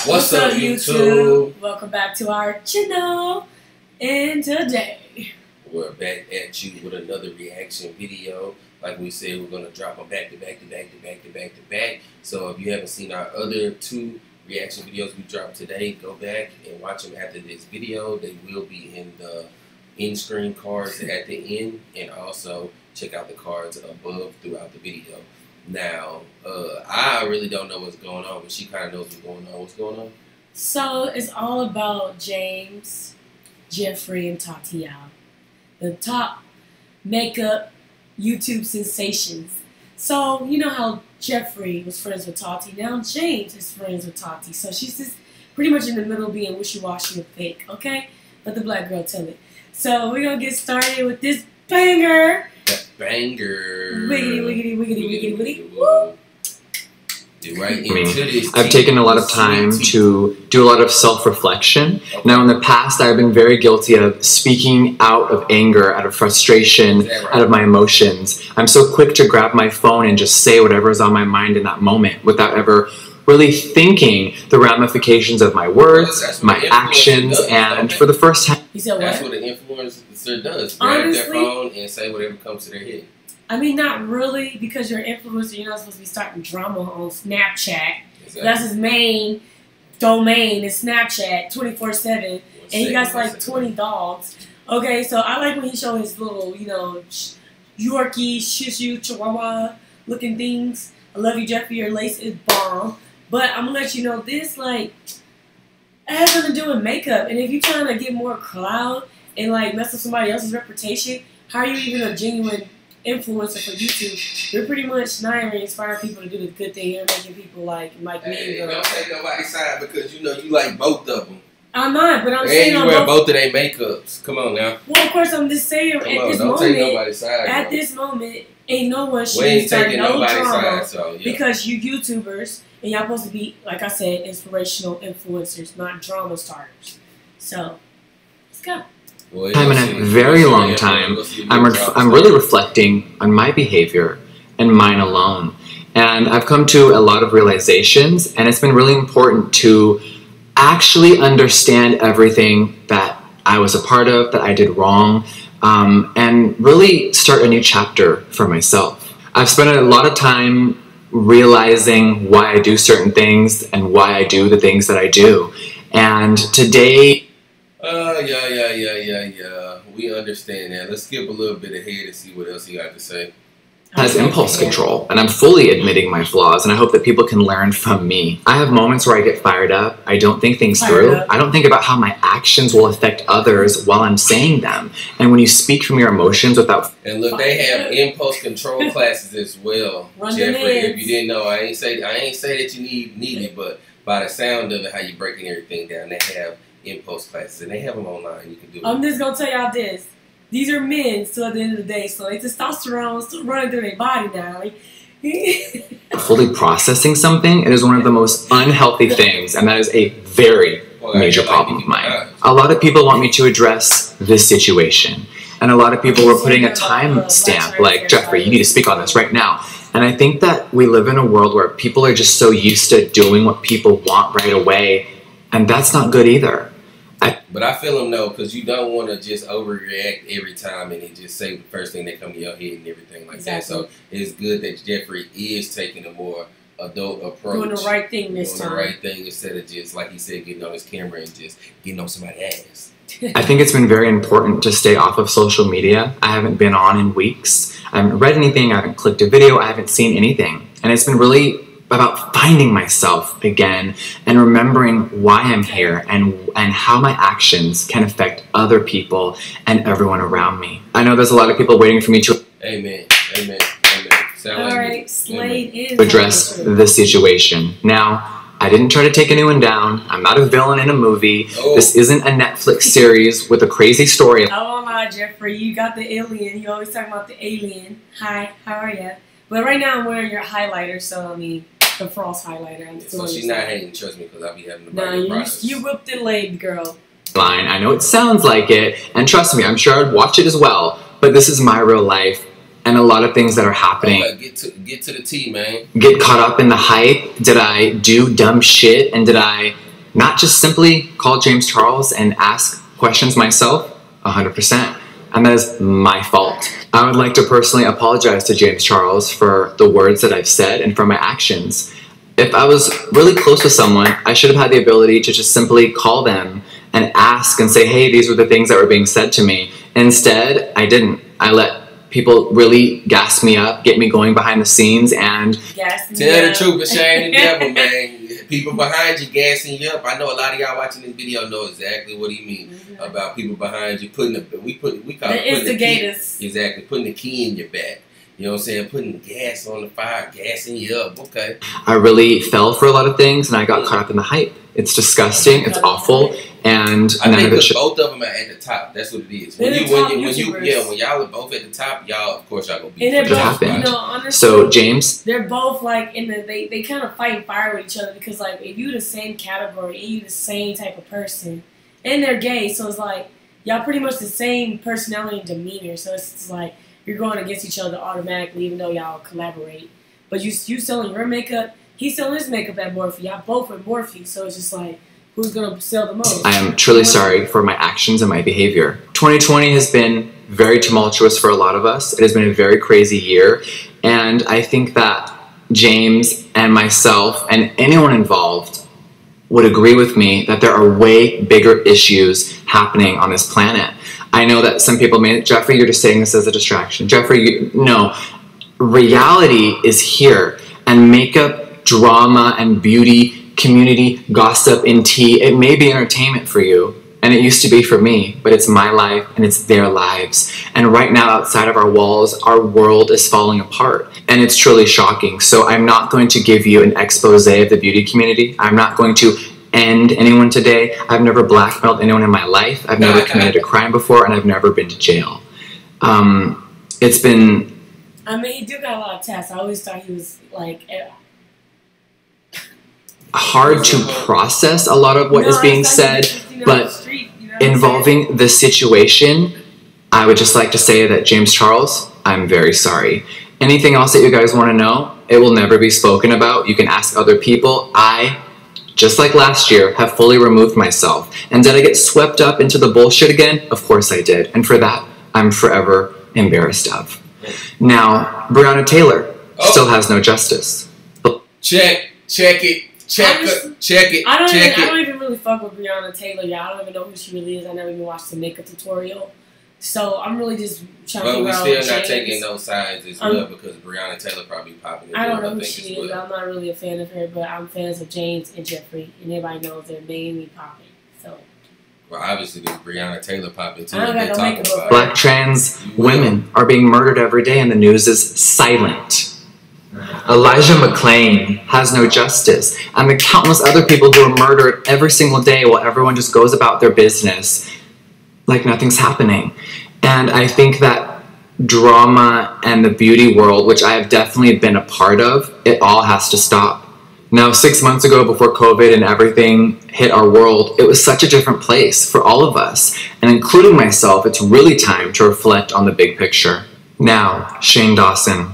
What's up, YouTube? Welcome back to our channel. And today, we're back at you with another reaction video. Like we said, we're going to drop them back to back. So if you haven't seen our other two reaction videos we dropped today, go back and watch them after this video. They will be in the in-screen cards at the end, and also check out the cards above throughout the video. Now, I really don't know what's going on, but she kind of knows what's going on. What's going on? So it's all about James, Jefree, and Tati, the top makeup YouTube sensations. So you know how Jefree was friends with Tati. Now James is friends with Tati. So she's just pretty much in the middle, being wishy-washy and fake. Okay, let the black girl tell it. So we're gonna get started with this banger. Banger. Wiggity. Woo. Right into this. I've taken a lot of time to do a lot of self-reflection. Okay. Now, in the past, I've been very guilty of speaking out of anger, out of frustration, right? Out of my emotions. I'm so quick to grab my phone and just say whatever is on my mind in that moment without ever really thinking the ramifications of my words, my actions, and for the first time. You said what? That's what an influencer does. Grab their phone and say whatever comes to their head. I mean, not really, because you're an influencer. You're not supposed to be starting drama on Snapchat. Exactly. That's his main domain is Snapchat, 24/7, and he got like 20 dogs. Okay, so I like when he shows his little, you know, Yorkie, Shih Tzu, Chihuahua looking things. I love you, Jeffree. Your lace is bomb. But I'm gonna let you know this, like, it has nothing to do with makeup. And if you're trying to get more clout and like mess up somebody else's reputation, how are you even a genuine influencer for YouTube? You're pretty much not even inspiring people to do the good thing. You're making people like me. Hey, don't take nobody's side because you know you like both of them. I'm not, but I'm and saying you wear both of their makeups. Come on now. Well, of course, I'm just saying take nobody's side. At this moment, ain't no one should start no drama so, yeah. because you YouTubers and y'all supposed to be, like I said, inspirational influencers, not drama starters. So let's go. Time in a very long time, I'm really reflecting on my behavior and mine alone. And I've come to a lot of realizations, and it's been really important to actually understand everything that I was a part of, that I did wrong, and really start a new chapter for myself. I've spent a lot of time realizing why I do certain things and why I do the things that I do. And today, yeah. We understand that. Let's skip a little bit ahead and see what else he got to say. Has impulse control, and I'm fully admitting my flaws, and I hope that people can learn from me. I have moments where I get fired up. I don't think things through. I don't think about how my actions will affect others while I'm saying them. And when you speak from your emotions without... And look, they have impulse control classes as well, Jeffree. If you didn't know, I ain't say that you need it, but by the sound of it, how you breaking everything down, they have impulse classes, and they have them online. You can do it. I'm just gonna tell y'all this: these are men still at the end of the day, so their testosterone still running through their body now. Fully processing something, it is one of the most unhealthy things, and that is a very major problem of mine. A lot of people want me to address this situation, and a lot of people were putting a time stamp, like, Jeffree, you need to speak on this right now. And I think that we live in a world where people are just so used to doing what people want right away, and that's not good either. But I feel him though, because you don't want to just overreact every time and then just say the first thing that comes to your head and everything like that. So it's good that Jeffree is taking a more adult approach. Doing the right thing this time. Doing the right thing instead of just, like he said, getting on his camera and just getting on somebody's ass. I think it's been very important to stay off of social media. I haven't been on in weeks. I haven't read anything. I haven't clicked a video. I haven't seen anything. And it's been really about finding myself again and remembering why I'm here and how my actions can affect other people and everyone around me. I know there's a lot of people waiting for me to address this situation. Now, I didn't try to take anyone down. I'm not a villain in a movie. Oh. This isn't a Netflix series with a crazy story. Oh my, Jeffree, you got the alien. You always talking about the alien. Hi, how are you? But right now I'm wearing your highlighter, so I mean, the frost highlighter. So she's not hating, trust me, because I'll be having to buy products. You whipped it late, girl. Fine, I know it sounds like it, and trust me, I'm sure I'd watch it as well, but this is my real life, and a lot of things that are happening. Get to the T, man. Get caught up in the hype. Did I do dumb shit, and did I not just simply call James Charles and ask questions myself, 100%. And that is my fault. I would like to personally apologize to James Charles for the words that I've said and for my actions. If I was really close with someone, I should have had the ability to just simply call them and ask and say, hey, these were the things that were being said to me. Instead, I didn't. I let people really gas me up, get me going behind the scenes, and tell the truth, but shame the devil, man. People behind you gassing you up. I know a lot of y'all watching this video know exactly what he means about people behind you putting we call it putting instigators. Exactly, putting the key in your back. You know what I'm saying? Putting gas on the fire, gassing you up. Okay. I really fell for a lot of things, and I got caught up in the hype. It's disgusting. It's awful. And I think both of them are at the top. That's what it is. When y'all are both at the top, y'all, of course, y'all gonna be. And they're both, you know, honestly, so James, they're both like in the they kind of fight fire with each other because like if you the same category and you the same type of person, and they're gay, so it's like y'all pretty much the same personality and demeanor. So it's like you're going against each other automatically, even though y'all collaborate. But you selling your makeup, he's selling his makeup at Morphe. Y'all both at Morphe, so it's just like. Who's going to sell the most? I am truly sorry for my actions and my behavior. 2020 has been very tumultuous for a lot of us. It has been a very crazy year. And I think that James and myself and anyone involved would agree with me that there are way bigger issues happening on this planet. I know that some people may, Jeffree, you're just saying this as a distraction. Jeffree, no. Reality is here. And makeup, drama, and beauty community, gossip, and tea, it may be entertainment for you, and it used to be for me, but it's my life and it's their lives. And right now, outside of our walls, our world is falling apart, and it's truly shocking. So I'm not going to give you an expose of the beauty community. I'm not going to end anyone today. I've never blackmailed anyone in my life. I've never committed a crime before, and I've never been to jail. It's been... I mean, he do got a lot of tests. I always thought he was like... hard to process a lot of what is being said, but involving the situation, I would just like to say that James Charles, I'm very sorry. Anything else that you guys want to know, it will never be spoken about. You can ask other people. I, just like last year, have fully removed myself. And did I get swept up into the bullshit again? Of course I did. And for that, I'm forever embarrassed of. Now, Breonna Taylor still has no justice. Check it. Check it. I don't even really fuck with Breonna Taylor, y'all. I don't even know who she really is. I never even watched the makeup tutorial. So I'm really just trying to figure out. But we still not taking those sides as well because Breonna Taylor probably popping. I don't know who she is. I'm not really a fan of her, but I'm fans of James and Jeffree, and everybody knows they're mainly popping. So. Well, obviously, there's Breonna Taylor popping too. Black trans women are being murdered every day, and the news is silent. Elijah McClain has no justice, and the countless other people who are murdered every single day while everyone just goes about their business like nothing's happening. And I think that drama and the beauty world, which I have definitely been a part of, it all has to stop. Now, 6 months ago, before COVID and everything hit our world, it was such a different place for all of us, and including myself, it's really time to reflect on the big picture. Now, Shane Dawson.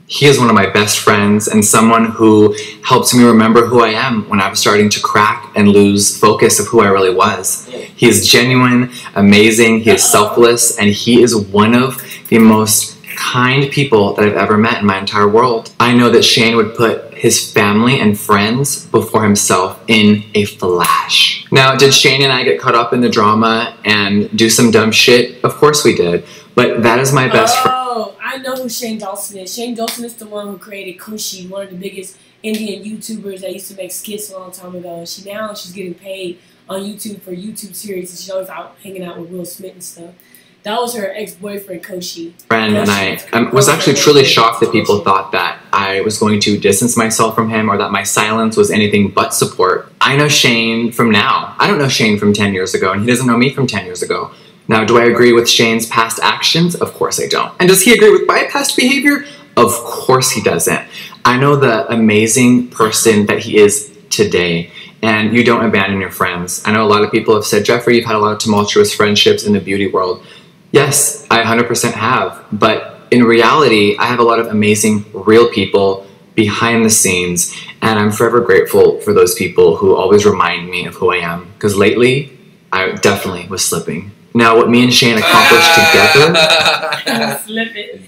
He is one of my best friends and someone who helped me remember who I am when I was starting to crack and lose focus of who I really was. He is genuine, amazing, he is selfless, and he is one of the most kind people that I've ever met in my entire world. I know that Shane would put his family and friends before himself in a flash. Now, did Shane and I get caught up in the drama and do some dumb shit? Of course we did. But that is my best friend. Oh, I know who Shane Dawson is. Shane Dawson is the one who created Kushi, one of the biggest Indian YouTubers that used to make skits a long time ago. And she's getting paid on YouTube for YouTube series, and she's always out hanging out with Will Smith and stuff. That was her ex-boyfriend, Koshi. And I was actually truly shocked that people thought that I was going to distance myself from him or that my silence was anything but support. I know Shane from now. I don't know Shane from 10 years ago, and he doesn't know me from 10 years ago. Now, do I agree with Shane's past actions? Of course I don't. And does he agree with my past behavior? Of course he doesn't. I know the amazing person that he is today, and you don't abandon your friends. I know a lot of people have said, Jeffree, you've had a lot of tumultuous friendships in the beauty world. Yes, I 100% have, but in reality, I have a lot of amazing, real people behind the scenes, and I'm forever grateful for those people who always remind me of who I am, because lately I definitely was slipping. Now, what me and Shane accomplished together,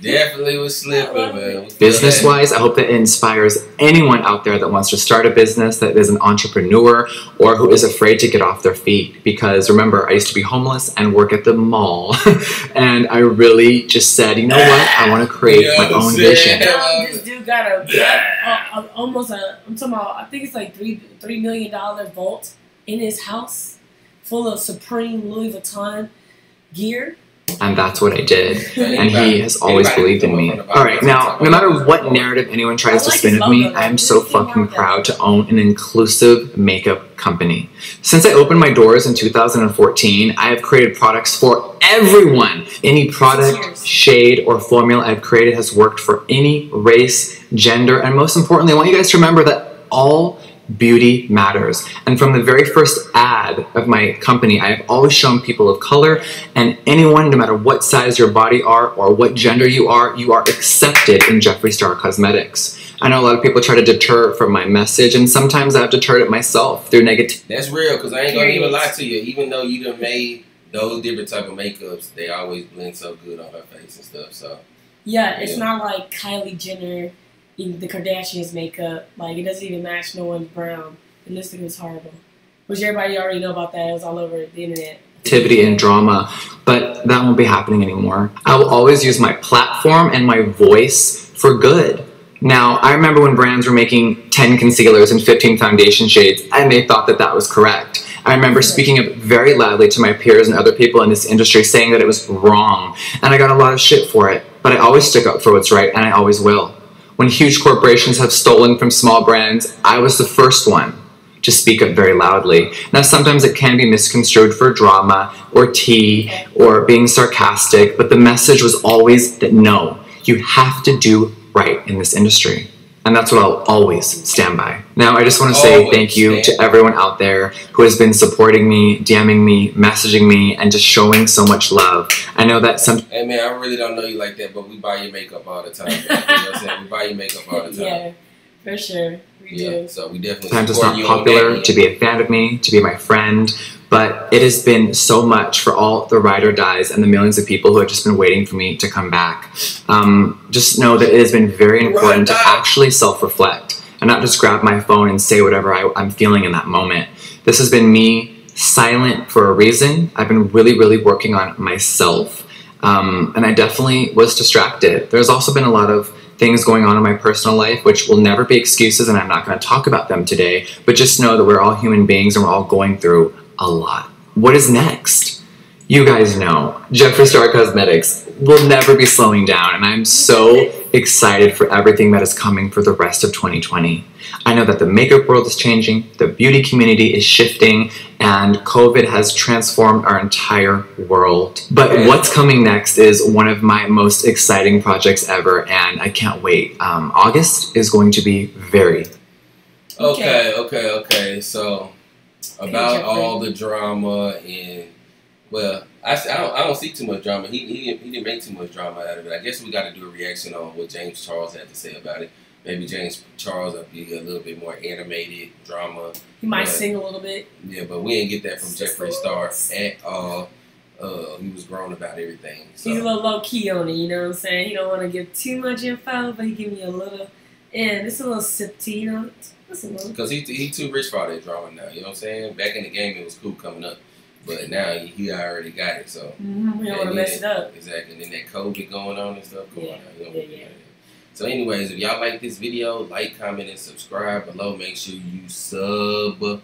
definitely was slipping, man. Business-wise, I hope that it inspires anyone out there that wants to start a business, that is an entrepreneur, or who is afraid to get off their feet. Because remember, I used to be homeless and work at the mall, and I really just said, you know what? I want to create my own vision. This dude got almost I'm talking about, I think it's like $3 million vault in his house, full of Supreme Louis Vuitton gear. And that's what I did. And he has always believed in me. Alright, now, no matter what narrative anyone tries to spin of me, I am so fucking proud to own an inclusive makeup company. Since I opened my doors in 2014, I have created products for everyone. Any product, shade, or formula I've created has worked for any race, gender, and most importantly, I want you guys to remember that all beauty matters. And from the very first ad of my company, I have always shown people of color and anyone, no matter what size your body are or what gender you are accepted in Jeffree Star Cosmetics. I know a lot of people try to deter from my message, and sometimes I've deterred it myself through negative. That's real, because I ain't gonna even lie to you. Even though you done made those different type of makeups, they always blend so good on her face and stuff. So yeah, it's not like Kylie Jenner, the Kardashians' makeup. Like, it doesn't even match no one's brown. The lipstick was horrible. Which everybody already know about that. It was all over the internet. Activity and drama, but that won't be happening anymore. I will always use my platform and my voice for good. Now, I remember when brands were making 10 concealers and 15 foundation shades, and they thought that that was correct. I remember speaking up very loudly to my peers and other people in this industry saying that it was wrong, and I got a lot of shit for it, but I always stick up for what's right, and I always will. When huge corporations have stolen from small brands, I was the first one to speak up very loudly. Now, sometimes it can be misconstrued for drama or tea or being sarcastic, but the message was always that no, you have to do right in this industry. And that's what I'll always stand by. Now, I just want to say thank you to everyone out there who has been supporting me, DMing me, messaging me, and just showing so much love. I know that some... Hey, man, I really don't know you like that, but we buy your makeup all the time. You know what I'm saying? We buy your makeup all the time. Yeah, for sure. We do. So we definitely sometimes it's not popular to be a fan of me, to be my friend, but it has been so much for all the ride or dies and the millions of people who have just been waiting for me to come back. Just know that it has been very important to actually self-reflect and not just grab my phone and say whatever I'm feeling in that moment. This has been me silent for a reason. I've been really, really working on myself. And I definitely was distracted. There's also been a lot of things going on in my personal life, which will never be excuses, and I'm not going to talk about them today, but just know that we're all human beings and we're all going through a lot. What is next? You guys know, Jeffree Star Cosmetics will never be slowing down, and I'm so excited for everything that is coming for the rest of 2020. I know that the makeup world is changing, the beauty community is shifting, and COVID has transformed our entire world. But what's coming next is one of my most exciting projects ever, and I can't wait. August is going to be very... Okay. So, about all the drama and... Well, I don't see too much drama. He didn't make too much drama out of it. I guess we got to do a reaction on what James Charles had to say about it. Maybe James Charles will be a little bit more animated drama. He might sing a little bit. Yeah, but we didn't get that from Jeffree Star at all. He was grown about everything. So. He's a little low key on it, you know what I'm saying? He don't want to give too much info, but he give me a little, and it's a little sip tea, you know? Because he too rich for all that drama now, you know what I'm saying? Back in the game, it was cool coming up. But now he already got it, so. We don't want to mess it up. Exactly. And then that COVID going on and stuff going on. So anyways, if y'all like this video, like, comment, and subscribe below. Make sure you subscribe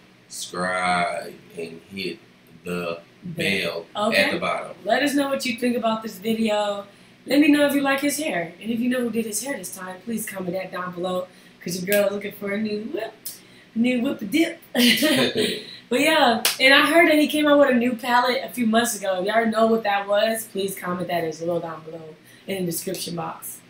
and hit the bell at the bottom. Let us know what you think about this video. Let me know if you like his hair. And if you know who did his hair this time, please comment that down below. Because your girl is looking for a new whip dip. But yeah, and I heard that he came out with a new palette a few months ago. If y'all know what that was, please comment that as well down below in the description box.